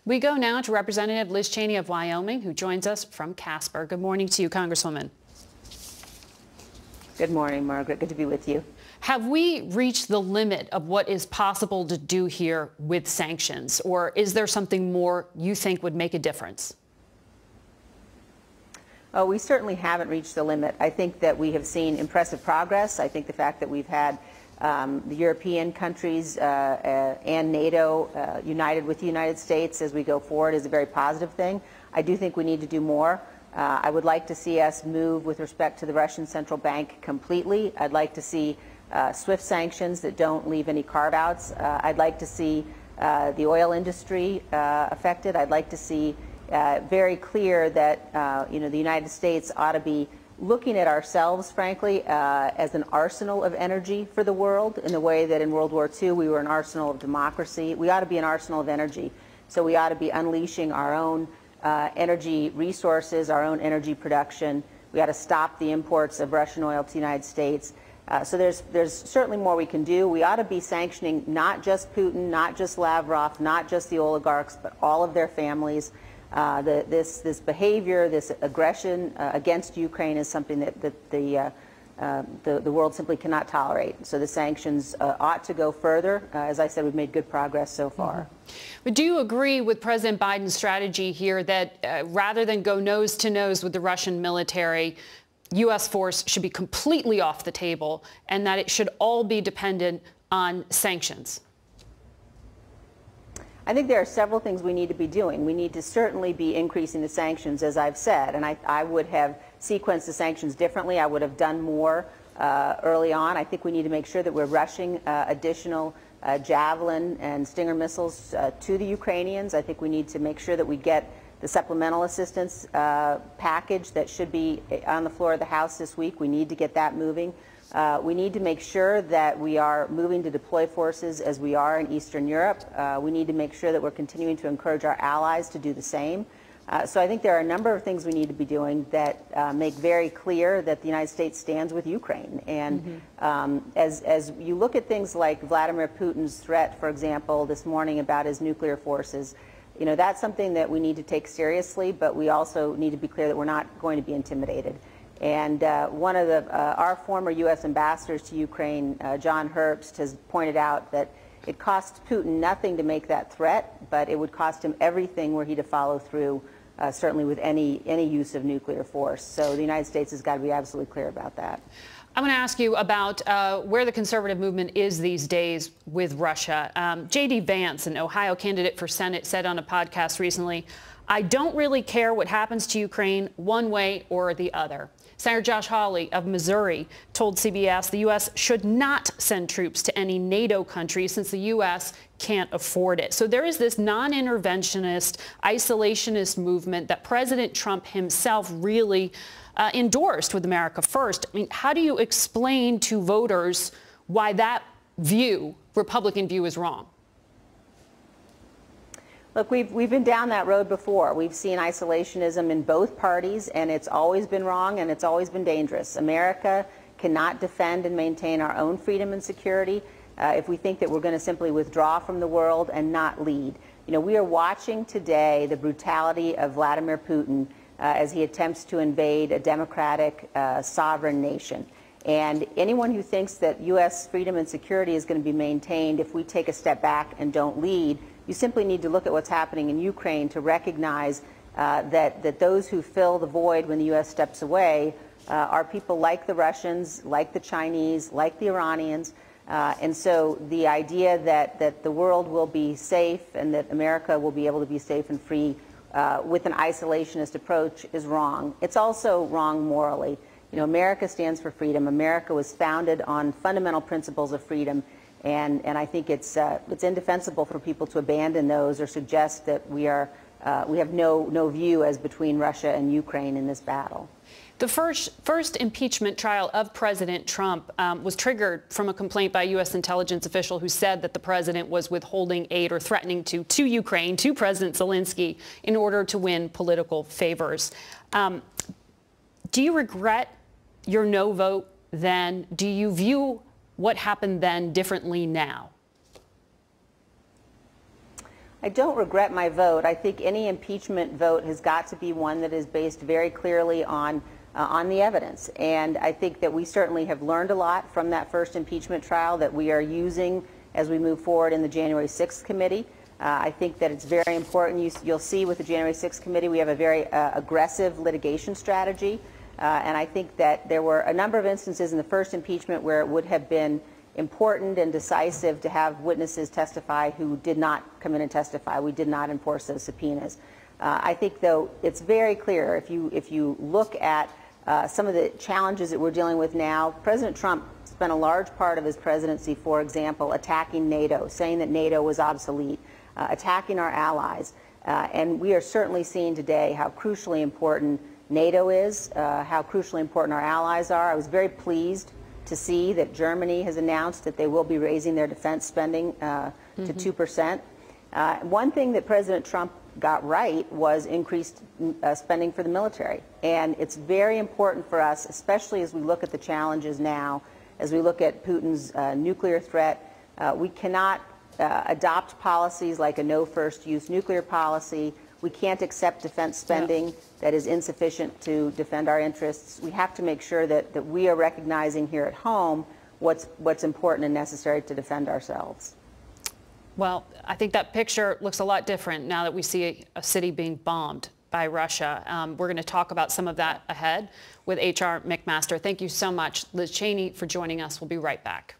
We go now to Representative Liz Cheney of Wyoming, who joins us from Casper. Good morning to you, Congresswoman. Good morning, Margaret. Good to be with you. Have we reached the limit of what is possible to do here with sanctions, or is there something more you think would make a difference? Oh, we certainly haven't reached the limit. I think that we have seen impressive progress. I think the fact that we've had the European countries and NATO united with the United States as we go forward is a very positive thing. I do think we need to do more. I would like to see us move with respect to the Russian central bank completely. I'd like to see swift sanctions that don't leave any carve-outs. I'd like to see the oil industry affected. I'd like to see very clear that the United States ought to be looking at ourselves, frankly, as an arsenal of energy for the world, in the way that in World War II we were an arsenal of democracy. We ought to be an arsenal of energy. So we ought to be unleashing our own energy resources, our own energy production. We ought to stop the imports of Russian oil to the United States. So there's certainly more we can do. We ought to be sanctioning not just Putin, not just Lavrov, not just the oligarchs, but all of their families. This behavior, this aggression against Ukraine is something that the world simply cannot tolerate. So the sanctions ought to go further. As I said, we've made good progress so far. But do you agree with President Biden's strategy here that rather than go nose to nose with the Russian military, U.S. force should be completely off the table and that it should all be dependent on sanctions? I think there are several things we need to be doing. We need to certainly be increasing the sanctions, as I've said, and I would have sequenced the sanctions differently. I would have done more early on. I think we need to make sure that we're rushing additional Javelin and Stinger missiles to the Ukrainians. I think we need to make sure that we get the supplemental assistance package that should be on the floor of the House this week. We need to get that moving. We need to make sure that we are moving to deploy forces as we are in Eastern Europe. We need to make sure that we're continuing to encourage our allies to do the same. So I think there are a number of things we need to be doing that make very clear that the United States stands with Ukraine. And as you look at things like Vladimir Putin's threat, for example, this morning about his nuclear forces, that's something that we need to take seriously, but we also need to be clear that we're not going to be intimidated. And one of our former U.S. ambassadors to Ukraine, John Herbst, has pointed out that it costs Putin nothing to make that threat, but it would cost him everything were he to follow through, certainly with any use of nuclear force. So the United States has got to be absolutely clear about that. I'm going to ask you about where the conservative movement is these days with Russia. J.D. Vance, an Ohio candidate for Senate, said on a podcast recently, "I don't really care what happens to Ukraine one way or the other." Senator Josh Hawley of Missouri told CBS the U.S. should not send troops to any NATO country since the U.S. can't afford it. So there is this non-interventionist, isolationist movement that President Trump himself really endorsed with America First. I mean, how do you explain to voters why that view, Republican view, is wrong? Look, we've been down that road before. We've seen isolationism in both parties, and it's always been wrong and it's always been dangerous. America cannot defend and maintain our own freedom and security if we think that we're going to simply withdraw from the world and not lead. We are watching today the brutality of Vladimir Putin as he attempts to invade a democratic, sovereign nation. And anyone who thinks that U.S. freedom and security is going to be maintained if we take a step back and don't lead, you simply need to look at what's happening in Ukraine to recognize that those who fill the void when the U.S. steps away are people like the Russians, like the Chinese, like the Iranians. And so the idea that the world will be safe and that America will be able to be safe and free with an isolationist approach is wrong. It's also wrong morally. America stands for freedom. America was founded on fundamental principles of freedom. And I think it's indefensible for people to abandon those or suggest that we have no view as between Russia and Ukraine in this battle. The first impeachment trial of President Trump was triggered from a complaint by a U.S. intelligence official who said that the president was withholding aid or threatening to Ukraine, to President Zelensky, in order to win political favors. Do you regret your no vote then? Do you view what happened then differently now? I don't regret my vote. I think any impeachment vote has got to be one that is based very clearly on the evidence. And I think that we certainly have learned a lot from that first impeachment trial that we are using as we move forward in the January 6th committee. I think that it's very important. You'll see with the January 6th committee we have a very aggressive litigation strategy. And I think that there were a number of instances in the first impeachment where it would have been important and decisive to have witnesses testify who did not come in and testify. We did not enforce those subpoenas. I think, though, it's very clear if you look at some of the challenges that we're dealing with now. President Trump spent a large part of his presidency, for example, attacking NATO, saying that NATO was obsolete, attacking our allies. And we are certainly seeing today how crucially important NATO is, how crucially important our allies are. I was very pleased to see that Germany has announced that they will be raising their defense spending to 2%. One thing that President Trump got right was increased spending for the military. And it's very important for us, especially as we look at the challenges now, as we look at Putin's nuclear threat. We cannot adopt policies like a no first use nuclear policy. We can't accept defense spending that is insufficient to defend our interests. We have to make sure that we are recognizing here at home what's important and necessary to defend ourselves. Well, I think that picture looks a lot different now that we see a city being bombed by Russia. We're going to talk about some of that ahead with H.R. McMaster. Thank you so much, Liz Cheney, for joining us. We'll be right back.